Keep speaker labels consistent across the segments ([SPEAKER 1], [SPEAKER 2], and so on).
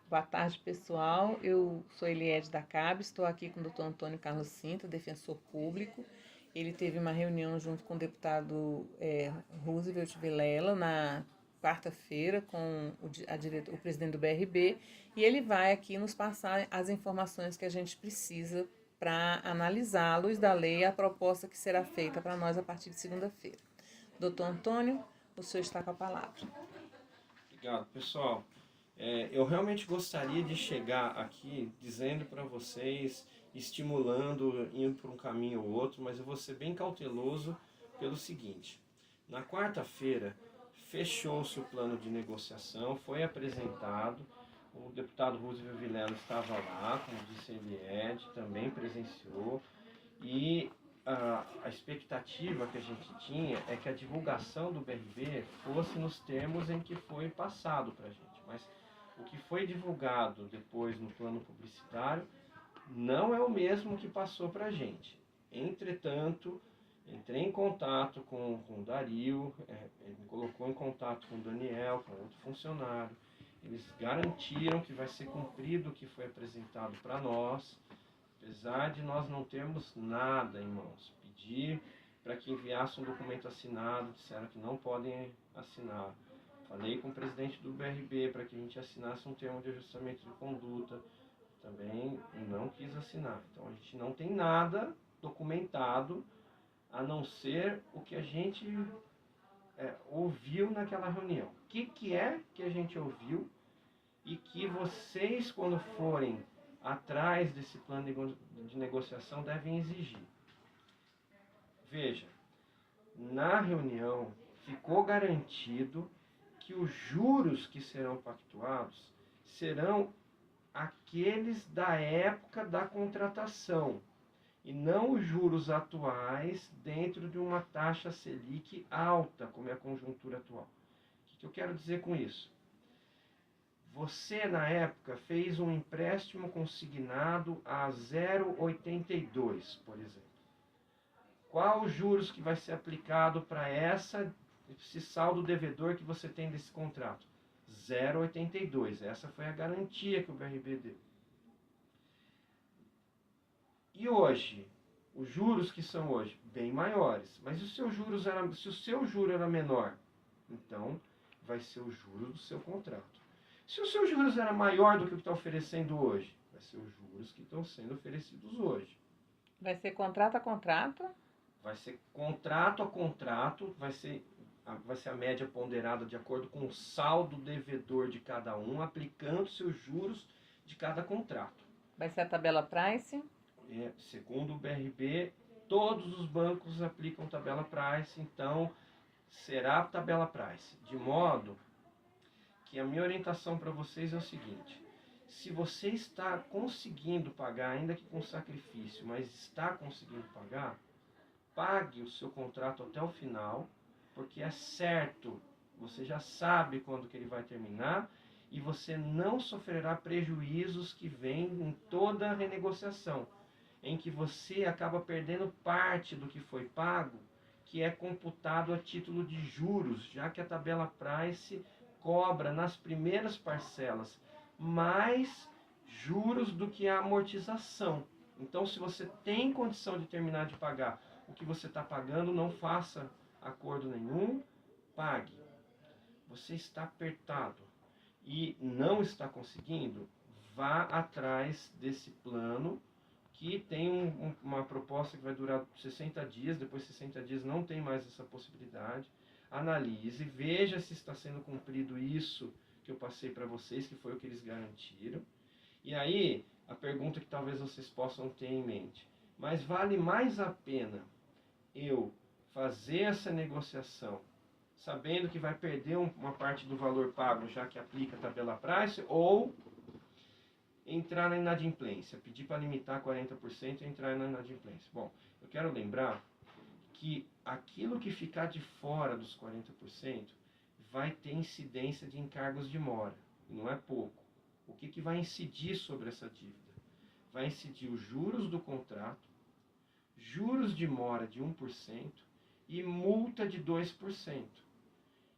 [SPEAKER 1] Boa tarde, pessoal. Eu sou Eliede da CAB, estou aqui com o Dr. Antônio Carlos Cinta, defensor público. Ele teve uma reunião junto com o deputado Roosevelt Vilela na quarta-feira com o presidente do BRB e ele vai aqui nos passar as informações que a gente precisa para analisar, à luz da lei, a proposta que será feita para nós a partir de segunda-feira. Doutor Antônio, o senhor está com a palavra.
[SPEAKER 2] Obrigado, pessoal. Eu realmente gostaria de chegar aqui dizendo para vocês, estimulando, indo para um caminho ou outro, mas eu vou ser bem cauteloso pelo seguinte. Na quarta-feira, fechou-se o plano de negociação, foi apresentado, o deputado Roosevelt Vilela estava lá, como disse Eliede, também presenciou, e a expectativa que a gente tinha é que a divulgação do BRB fosse nos termos em que foi passado para a gente. Mas o que foi divulgado depois no plano publicitário não é o mesmo que passou para a gente. Entretanto, entrei em contato com o Dario, ele me colocou em contato com o Daniel, com outro funcionário. Eles garantiram que vai ser cumprido o que foi apresentado para nós. Apesar de nós não termos nada em mãos, pedir para que enviasse um documento assinado, disseram que não podem assinar. Falei com o presidente do BRB para que a gente assinasse um termo de ajustamento de conduta, também não quis assinar. Então a gente não tem nada documentado, a não ser o que a gente ouviu naquela reunião. O que é que a gente ouviu e que vocês, quando forem atrás desse plano de negociação, devem exigir. Veja, na reunião ficou garantido que os juros que serão pactuados serão aqueles da época da contratação e não os juros atuais dentro de uma taxa Selic alta, como é a conjuntura atual. O que eu quero dizer com isso? Você, na época, fez um empréstimo consignado a 0,82, por exemplo. Qual os juros que vai ser aplicado para esse saldo devedor que você tem desse contrato? 0,82. Essa foi a garantia que o BRB deu. E hoje, os juros que são hoje, bem maiores. Mas se o seu juro era menor, então vai ser o juro do seu contrato. Se os seus juros era maior do que o que está oferecendo hoje, vai ser os juros que estão sendo oferecidos hoje.
[SPEAKER 1] Vai ser contrato a contrato?
[SPEAKER 2] Vai ser contrato a contrato, vai ser a média ponderada de acordo com o saldo devedor de cada um, aplicando seus juros de cada contrato.
[SPEAKER 1] Vai ser a tabela price?
[SPEAKER 2] Segundo o BRB, todos os bancos aplicam tabela price, então será a tabela price. De modo que a minha orientação para vocês é o seguinte: se você está conseguindo pagar, ainda que com sacrifício, mas está conseguindo pagar, pague o seu contrato até o final, porque é certo, você já sabe quando que ele vai terminar e você não sofrerá prejuízos que vêm em toda a renegociação, em que você acaba perdendo parte do que foi pago, que é computado a título de juros, já que a tabela price cobra nas primeiras parcelas mais juros do que a amortização. Então, se você tem condição de terminar de pagar o que você está pagando, não faça acordo nenhum, pague. Você está apertado e não está conseguindo, vá atrás desse plano que tem uma proposta que vai durar 60 dias, depois de 60 dias não tem mais essa possibilidade. Analise, veja se está sendo cumprido isso que eu passei para vocês, que foi o que eles garantiram. E aí, a pergunta que talvez vocês possam ter em mente: mas vale mais a pena eu fazer essa negociação sabendo que vai perder uma parte do valor pago, já que aplica a tabela price, ou entrar na inadimplência, pedir para limitar 40% e entrar na inadimplência? Bom, eu quero lembrar que aquilo que ficar de fora dos 40% vai ter incidência de encargos de mora, e não é pouco. O que vai incidir sobre essa dívida? Vai incidir os juros do contrato, juros de mora de 1% e multa de 2%.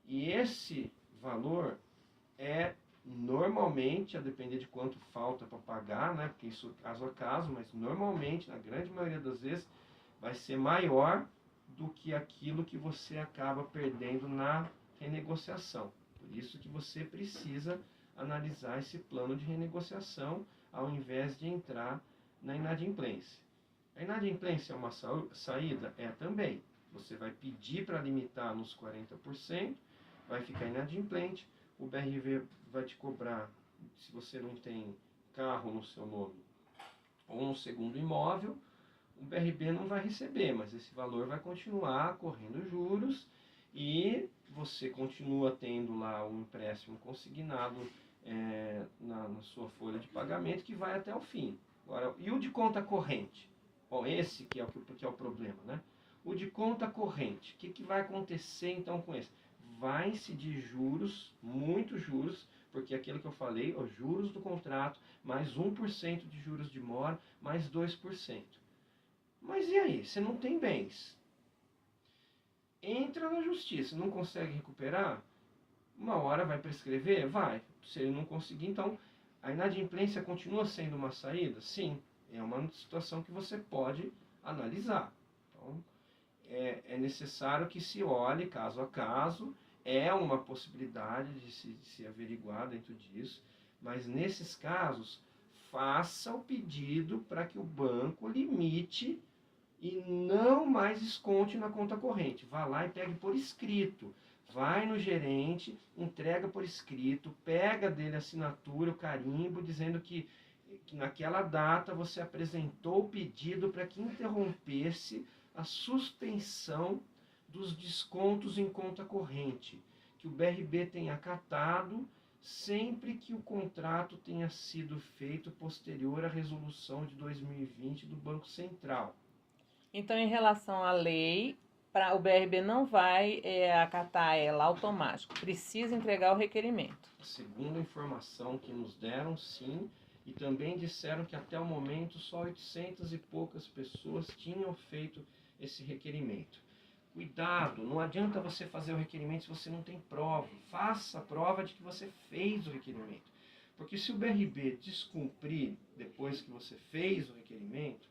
[SPEAKER 2] E esse valor é Normalmente, a depender de quanto falta para pagar, né? Porque isso é caso a caso, mas normalmente, na grande maioria das vezes, vai ser maior do que aquilo que você acaba perdendo na renegociação. Por isso que você precisa analisar esse plano de renegociação ao invés de entrar na inadimplência. A inadimplência é uma saída? É também. Você vai pedir para limitar nos 40%, vai ficar inadimplente, o BRV vai te cobrar, se você não tem carro no seu nome ou um segundo imóvel, o BRB não vai receber, mas esse valor vai continuar correndo juros e você continua tendo lá um empréstimo consignado na sua folha de pagamento que vai até o fim. Agora, e o de conta corrente? Bom, esse que é o problema, né? O de conta corrente, o que vai acontecer então com esse? Vai incidir juros, muitos juros, porque aquilo que eu falei, os juros do contrato, mais 1% de juros de mora, mais 2%. Mas e aí? Você não tem bens. Entra na justiça, não consegue recuperar? Uma hora vai prescrever? Vai. Se ele não conseguir, então a inadimplência continua sendo uma saída? Sim. É uma situação que você pode analisar. Então, é necessário que se olhe caso a caso. É uma possibilidade de se averiguar dentro disso. Mas nesses casos, faça o pedido para que o banco limite e não mais desconte na conta corrente. Vá lá e pegue por escrito. Vai no gerente, entrega por escrito, pega dele a assinatura, o carimbo, dizendo que naquela data você apresentou o pedido para que interrompesse a suspensão dos descontos em conta corrente, que o BRB tenha acatado sempre que o contrato tenha sido feito posterior à resolução de 2020 do Banco Central.
[SPEAKER 1] Então, em relação à lei, o BRB não vai acatar ela automático, precisa entregar o requerimento.
[SPEAKER 2] Segundo a informação que nos deram, sim, e também disseram que até o momento só 800 e poucas pessoas tinham feito esse requerimento. Cuidado, não adianta você fazer o requerimento se você não tem prova. Faça a prova de que você fez o requerimento. Porque se o BRB descumprir depois que você fez o requerimento,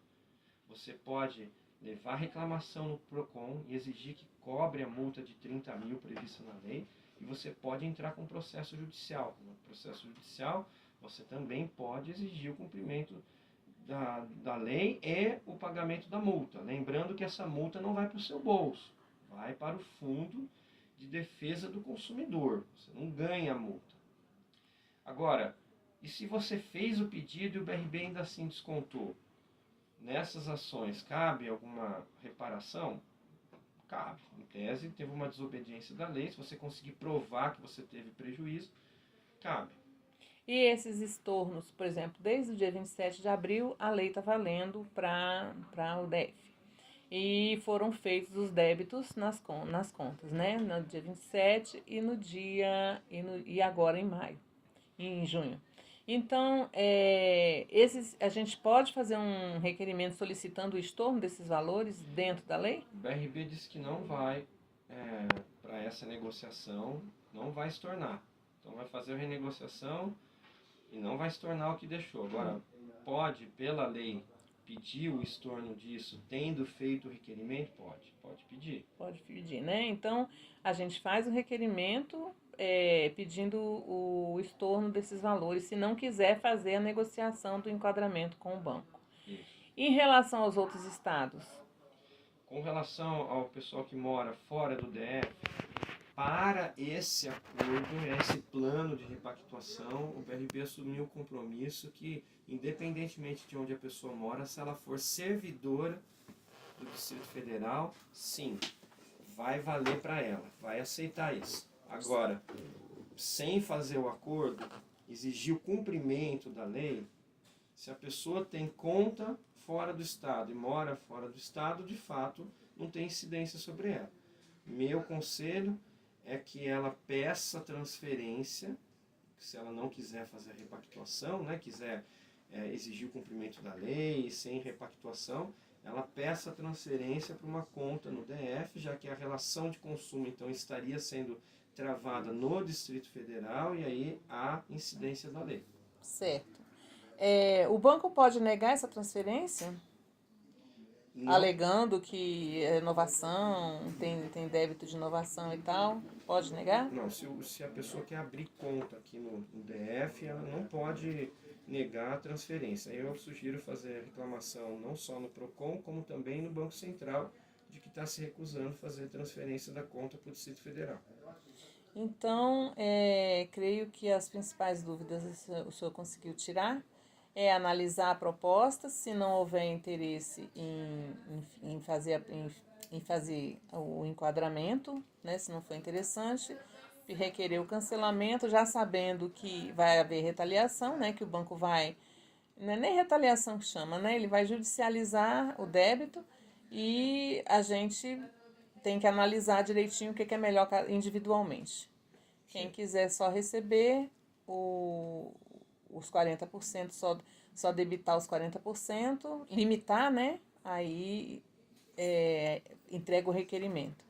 [SPEAKER 2] você pode levar reclamação no PROCON e exigir que cobre a multa de 30 mil prevista na lei, e você pode entrar com processo judicial. No processo judicial, você também pode exigir o cumprimento da lei e o pagamento da multa. Lembrando que essa multa não vai para o seu bolso, vai para o Fundo de Defesa do Consumidor. Você não ganha a multa. Agora, e se você fez o pedido e o BRB ainda assim descontou? Nessas ações, cabe alguma reparação? Cabe. Em tese, teve uma desobediência da lei. Se você conseguir provar que você teve prejuízo, cabe.
[SPEAKER 1] E esses estornos, por exemplo, desde o dia 27 de abril, a lei está valendo para o DF. E foram feitos os débitos nas contas, né? No dia 27 e no dia. E agora em maio, em junho. Então, a gente pode fazer um requerimento solicitando o estorno desses valores dentro da lei?
[SPEAKER 2] O BRB disse que não vai para essa negociação, não vai estornar. Então vai fazer a renegociação e não vai estornar o que deixou. Agora, pode, pela lei, pedir o estorno disso, tendo feito o requerimento? Pode pedir.
[SPEAKER 1] Pode pedir, né? Então, a gente faz o requerimento pedindo o estorno desses valores, se não quiser fazer a negociação do enquadramento com o banco.
[SPEAKER 2] Isso.
[SPEAKER 1] Em relação aos outros estados?
[SPEAKER 2] Com relação ao pessoal que mora fora do DF, para esse acordo, esse plano de repactuação, o BRB assumiu o compromisso que, independentemente de onde a pessoa mora, se ela for servidora do Distrito Federal, sim, vai valer para ela, vai aceitar isso. Agora, sem fazer o acordo, exigir o cumprimento da lei, se a pessoa tem conta fora do estado e mora fora do estado, de fato, não tem incidência sobre ela. Meu conselho é que ela peça transferência, se ela não quiser fazer a repactuação, né, quiser exigir o cumprimento da lei sem repactuação, ela peça transferência para uma conta no DF, já que a relação de consumo então estaria sendo travada no Distrito Federal e aí há incidência da lei.
[SPEAKER 1] Certo. O banco pode negar essa transferência?
[SPEAKER 2] Não,
[SPEAKER 1] Alegando que é inovação, tem débito de inovação e tal? Pode negar?
[SPEAKER 2] não, se a pessoa quer abrir conta aqui no DF, ela não pode negar a transferência. Eu sugiro fazer reclamação não só no PROCON, como também no Banco Central, de que está se recusando fazer transferência da conta para o Distrito Federal.
[SPEAKER 1] Então, creio que as principais dúvidas o senhor conseguiu tirar. É analisar a proposta, se não houver interesse em fazer o enquadramento, né, se não for interessante, requerer o cancelamento, já sabendo que vai haver retaliação, né, que o banco vai, não é nem retaliação que chama, né, ele vai judicializar o débito e a gente tem que analisar direitinho o que é melhor individualmente. Quem quiser só receber os 40%, só debitar os 40%, limitar, né? Aí entrega o requerimento.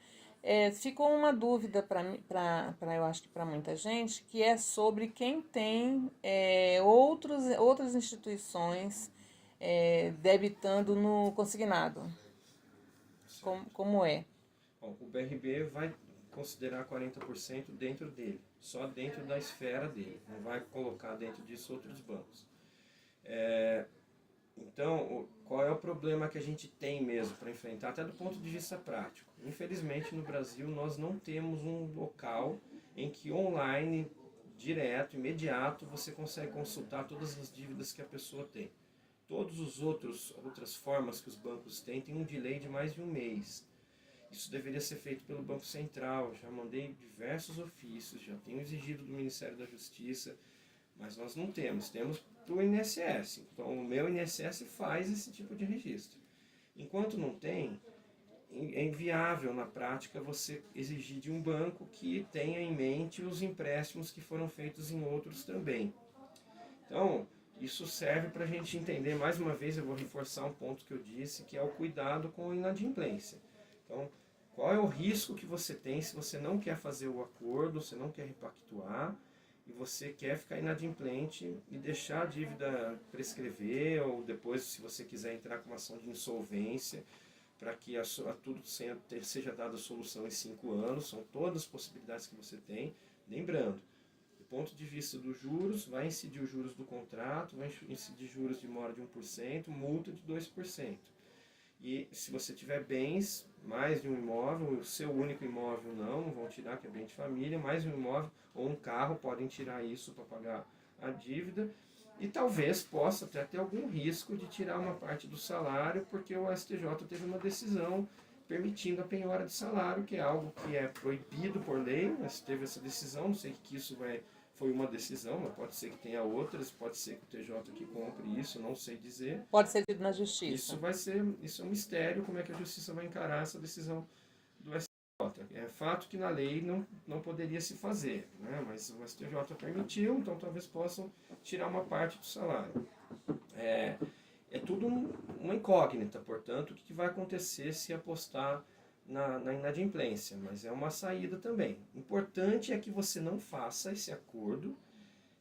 [SPEAKER 1] Ficou uma dúvida para eu acho que para muita gente, que é sobre quem tem outras instituições debitando no consignado. Como é?
[SPEAKER 2] Bom, o BRB vai considerar 40% dentro dele, só dentro da esfera dele, não vai colocar dentro disso outros bancos. Então, qual é o problema que a gente tem mesmo para enfrentar, até do ponto de vista prático? Infelizmente, no Brasil, nós não temos um local em que online, direto, imediato, você consegue consultar todas as dívidas que a pessoa tem. Todas as outras formas que os bancos têm um delay de mais de um mês. Isso deveria ser feito pelo Banco Central, já mandei diversos ofícios, já tenho exigido do Ministério da Justiça, mas nós não temos para o INSS. Então o meu INSS faz esse tipo de registro. Enquanto não tem, é inviável na prática você exigir de um banco que tenha em mente os empréstimos que foram feitos em outros também. Então, isso serve para a gente entender, mais uma vez eu vou reforçar um ponto que eu disse, que é o cuidado com a inadimplência. Então, qual é o risco que você tem se você não quer fazer o acordo, você não quer repactuar e você quer ficar inadimplente e deixar a dívida prescrever, ou depois, se você quiser entrar com uma ação de insolvência, para que a tudo seja dada a solução em 5 anos, são todas as possibilidades que você tem. Lembrando, do ponto de vista dos juros, vai incidir os juros do contrato, vai incidir juros de mora de 1%, multa de 2%. E se você tiver bens, mais de um imóvel, o seu único imóvel não vão tirar, que é bem de família, mais um imóvel ou um carro, podem tirar isso para pagar a dívida. E talvez possa até ter algum risco de tirar uma parte do salário, porque o STJ teve uma decisão permitindo a penhora de salário, que é algo que é proibido por lei, mas teve essa decisão, não sei que isso foi uma decisão, mas pode ser que tenha outras, pode ser que o TJ que compre isso, não sei dizer.
[SPEAKER 1] Pode ser tido na justiça.
[SPEAKER 2] Isso é um mistério, como é que a justiça vai encarar essa decisão do STJ. É fato que na lei não poderia se fazer, né? Mas o STJ permitiu, então talvez possam tirar uma parte do salário. É tudo uma incógnita, portanto, o que vai acontecer se apostar na inadimplência, mas é uma saída também. Importante é que você não faça esse acordo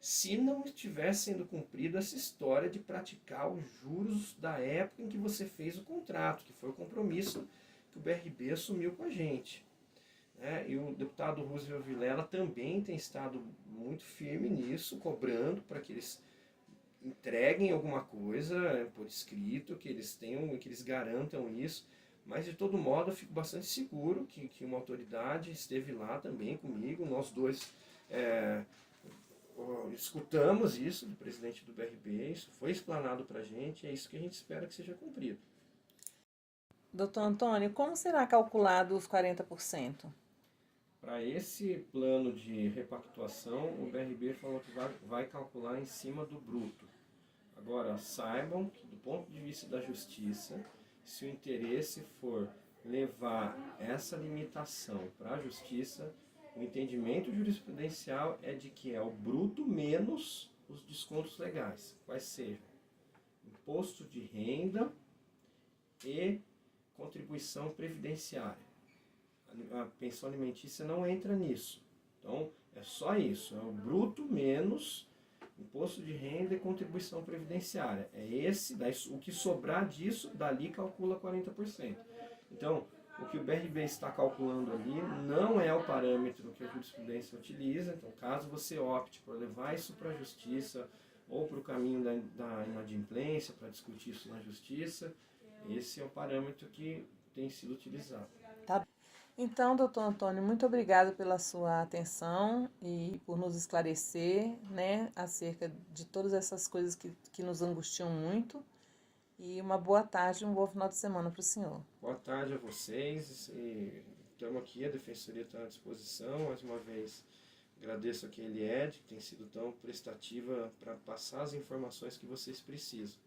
[SPEAKER 2] se não estiver sendo cumprida essa história de praticar os juros da época em que você fez o contrato, que foi o compromisso que o BRB assumiu com a gente. E o deputado Roosevelt Vilela também tem estado muito firme nisso, cobrando para que eles entreguem alguma coisa por escrito, que eles garantam isso. Mas, de todo modo, eu fico bastante seguro que uma autoridade esteve lá também comigo. Nós dois escutamos isso do presidente do BRB, isso foi explanado para a gente, é isso que a gente espera que seja cumprido.
[SPEAKER 1] Doutor Antônio, como será calculado os 40%?
[SPEAKER 2] Para esse plano de repactuação, o BRB falou que vai calcular em cima do bruto. Agora, saibam que, do ponto de vista da justiça, se o interesse for levar essa limitação para a justiça, o entendimento jurisprudencial é de que é o bruto menos os descontos legais, quais sejam imposto de renda e contribuição previdenciária. A pensão alimentícia não entra nisso. Então, é só isso, é o bruto menos imposto de renda e contribuição previdenciária. É esse, daí, o que sobrar disso, dali calcula 40%. Então, o que o BRB está calculando ali não é o parâmetro que a jurisprudência utiliza. Então, caso você opte por levar isso para a justiça ou para o caminho da inadimplência, para discutir isso na justiça, esse é o parâmetro que tem sido utilizado.
[SPEAKER 1] Tá. Então, doutor Antônio, muito obrigada pela sua atenção e por nos esclarecer, né, acerca de todas essas coisas que nos angustiam muito. E uma boa tarde e um bom final de semana para o senhor.
[SPEAKER 2] Boa tarde a vocês. Estamos aqui, a Defensoria está à disposição. Mais uma vez, agradeço aqui a Eliede, que tem sido tão prestativa para passar as informações que vocês precisam.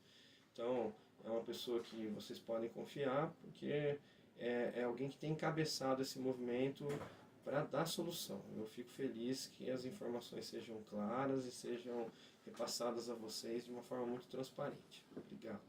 [SPEAKER 2] Então, é uma pessoa que vocês podem confiar, porque é alguém que tem encabeçado esse movimento para dar solução. Eu fico feliz que as informações sejam claras e sejam repassadas a vocês de uma forma muito transparente. Obrigado.